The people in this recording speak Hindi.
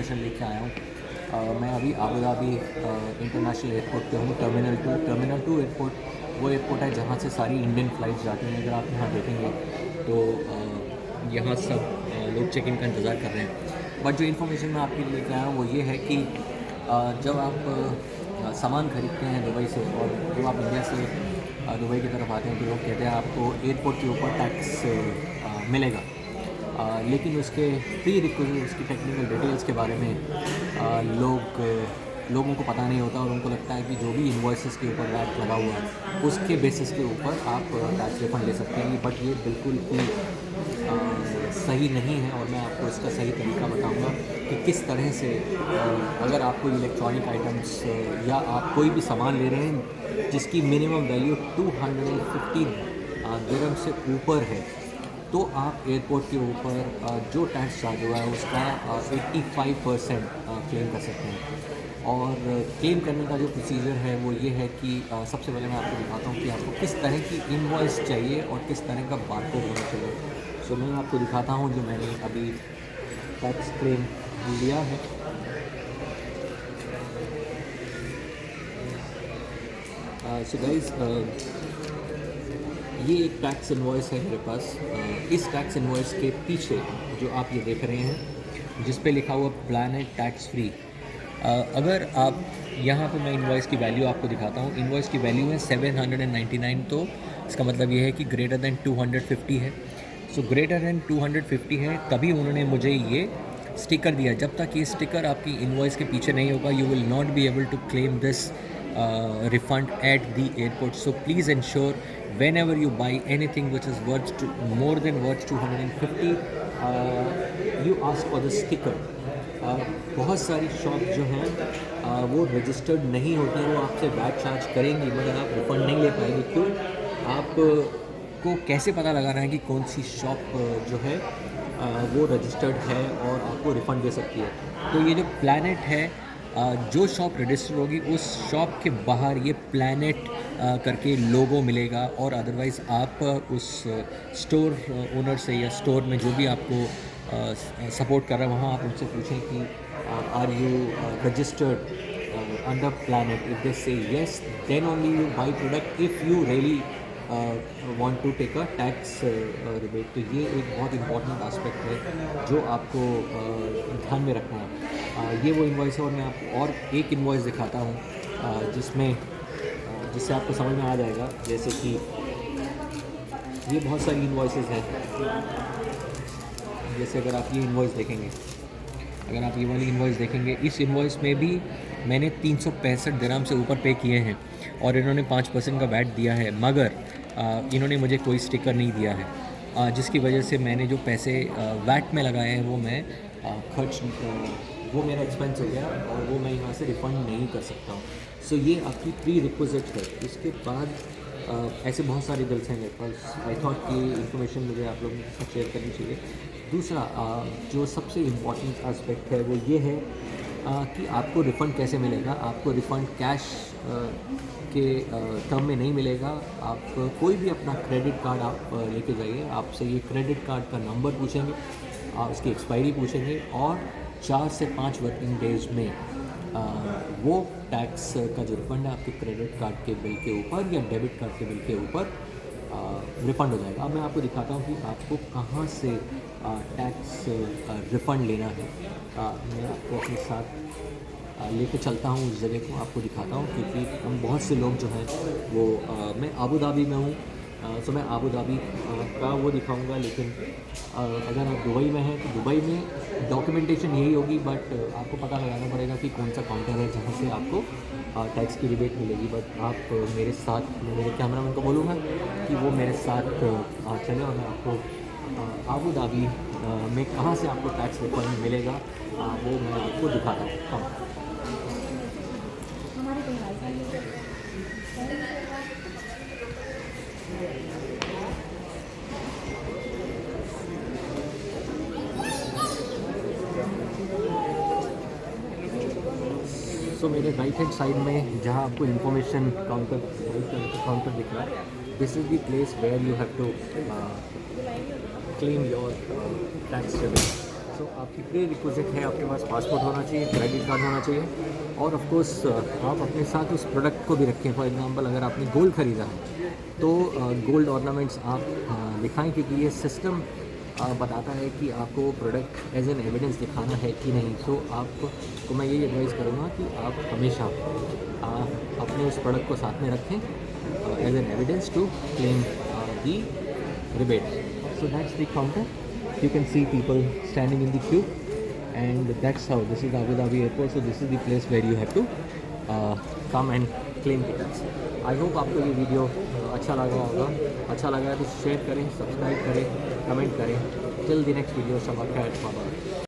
इन्फॉर्मेशन लेके आया हूँ। मैं अभी आबू धाबी इंटरनेशनल एयरपोर्ट पे हूँ, टर्मिनल 2 एयरपोर्ट वो एयरपोर्ट है जहाँ से सारी इंडियन फ़्लाइट्स जाती हैं। अगर आप यहाँ देखेंगे तो यहाँ सब लोग चेक इन का इंतज़ार कर रहे हैं। बट जो इन्फॉर्मेशन मैं आपके लिए लेके आया हूँ वो ये है कि जब आप सामान खरीदते हैं दुबई से और जब आप इंडिया से दुबई की तरफ आते हैं तो लोग कहते हैं आपको एयरपोर्ट के ऊपर टैक्स मिलेगा। लेकिन उसके प्री रिक्विजिट उसकी टेक्निकल डिटेल्स के बारे में लोगों को पता नहीं होता और उनको लगता है कि जो भी इन्वॉइसेस के ऊपर वैट लगा हुआ है उसके बेसिस के ऊपर आप टैक्स रिफंड ले सकते हैं। बट ये बिल्कुल भी सही नहीं है और मैं आपको इसका सही तरीका बताऊंगा कि किस तरह से अगर आप कोई इलेक्ट्रॉनिक आइटम्स या आप कोई भी सामान ले रहे हैं जिसकी मिनिमम वैल्यू 250 दिरहम से ऊपर है तो आप एयरपोर्ट के ऊपर जो टैक्स चार्ज हुआ है उसका 85% क्लेम कर सकते हैं। और क्लेम करने का जो प्रोसीजर है वो ये है कि सबसे पहले मैं आपको दिखाता हूँ कि आपको किस तरह की इनवॉइस चाहिए और किस तरह का बारकोड होना चाहिए। सो मैं आपको दिखाता हूँ जो मैंने अभी टैक्स क्लेम लिया है। सो गाइस, ये एक टैक्स इन्वॉइस है मेरे पास। इस टैक्स इन्वॉइस के पीछे जो आप ये देख रहे हैं जिस पे लिखा हुआ प्लैनेट टैक्स फ्री, अगर आप यहाँ पे मैं इन्वॉइस की वैल्यू आपको दिखाता हूँ। इन्वॉइस की वैल्यू है 799, तो इसका मतलब ये है कि ग्रेटर दैन 250 है। सो ग्रेटर दैन 250 है तभी उन्होंने मुझे ये स्टिकर दिया। जब तक ये स्टिकर आपकी इन्वॉइस के पीछे नहीं होगा you will not be able to claim this refund at the airport. So please ensure whenever you buy anything which is more than worth 250, you ask for the sticker. बहुत सारी शॉप जो हैं वो रजिस्टर्ड नहीं होती हैं, वो आपसे वैट चार्ज करेंगी मगर आप रिफ़ंड नहीं ले पाएंगे। क्यों? आप को कैसे पता लगाना है कि कौन सी शॉप जो है वो रजिस्टर्ड है और आपको रिफ़ंड दे सकती है? तो ये जो प्लैनेट है, जो शॉप रजिस्टर होगी उस शॉप के बाहर ये प्लैनेट करके लोगो मिलेगा और अदरवाइज़ आप उस स्टोर ओनर से या स्टोर में जो भी आपको सपोर्ट कर रहा है वहाँ आप उनसे पूछें कि are you registered under planet. If they say yes then only you buy product if you really want to take a tax rebate. तो ये एक बहुत इंपॉर्टेंट एस्पेक्ट है जो आपको ध्यान में रखना है। ये वो इन्वॉइस है और मैं आपको और एक इन्वॉइस दिखाता हूँ जिससे आपको समझ में आ जाएगा। जैसे कि ये बहुत सारी इन्वॉइसेस हैं। जैसे अगर आप ये इन्वॉइस देखेंगे, अगर आप ये वाली इन्वॉइस देखेंगे, इस इन्वॉइस में भी मैंने 365 दिरहम से ऊपर पे किए हैं और इन्होंने 5% का वैट दिया है, मगर इन्होंने मुझे कोई स्टिकर नहीं दिया है, जिसकी वजह से मैंने जो पैसे वैट में लगाए हैं वो मैं खर्च वो मेरा एक्सपेंस हो गया और वो मैं यहाँ से रिफ़ंड नहीं कर सकता हूँ। सो ये आपकी प्री रिक्विजिट है। इसके बाद ऐसे बहुत सारे बिल्स हैं मेरे पास। आई थॉट कि इन्फॉर्मेशन मुझे आप लोगों के साथ शेयर करनी चाहिए। दूसरा जो सबसे इम्पॉर्टेंट एस्पेक्ट है वो ये है कि आपको रिफ़ंड कैसे मिलेगा। आपको रिफ़ंड कैश के टर्म में नहीं मिलेगा। आप कोई भी अपना क्रेडिट कार्ड आप लेके जाइए, आपसे ये क्रेडिट कार्ड का नंबर पूछेंगे, उसकी एक्सपायरी पूछेंगे और 4 से 5 वर्किंग डेज़ में वो टैक्स का जो रिफ़ंड है आपके क्रेडिट कार्ड के बिल के ऊपर या डेबिट कार्ड के बिल के ऊपर रिफ़ंड हो जाएगा। अब मैं आपको दिखाता हूँ कि आपको कहाँ से टैक्स रिफ़ंड लेना है। मैं आपको अपने साथ लेके चलता हूँ उस जगह को, आपको दिखाता हूँ क्योंकि हम बहुत से लोग जो हैं वो मैं आबू धाबी में हूँ। सो मैं आबू धाबी का वो दिखाऊंगा, लेकिन अगर आप दुबई में हैं तो दुबई में डॉक्यूमेंटेशन यही होगी, बट आपको पता लगाना पड़ेगा कि कौन सा काउंटर है जहाँ से आपको टैक्स की रिबेट मिलेगी। बट आप मेरे साथ, मैं मेरे कैमरामैन को बोलूँगा कि वो मेरे साथ चले और मैं आपको आबू धाबी में कहाँ से आपको टैक्स रिफंड मिलेगा वो मैं आपको दिखाता हूँ। तो मेरे राइट हैंड साइड में जहाँ आपको इन्फॉर्मेशन काउंटर दिख रहा है, this is the place where you have to claim your tax rebate. So आपकी प्री रिक्विजिट है, आपके पास पासपोर्ट होना चाहिए, क्रेडिट कार्ड होना चाहिए और ऑफ कोर्स आप अपने साथ उस प्रोडक्ट को भी रखें। फॉर एग्जांपल अगर आपने गोल्ड ख़रीदा है तो गोल्ड ऑर्नामेंट्स आप दिखाएं, क्योंकि ये सिस्टम बताता है कि आपको प्रोडक्ट एज एन एविडेंस दिखाना है कि नहीं। तो आपको मैं यही एडवाइस करूँगा कि आप हमेशा अपने उस प्रोडक्ट को साथ में रखें as an evidence to claim the rebate. So that's the counter. You can see people standing in the queue, and that's how this is the Abu Dhabi airport. So this is the place where you have to come and claim tickets. I hope आपको ये वीडियो अच्छा लगा होगा। अच्छा लगा है तो शेयर करें, सब्सक्राइब करें, कमेंट करें। Till the next video, सबका खैर।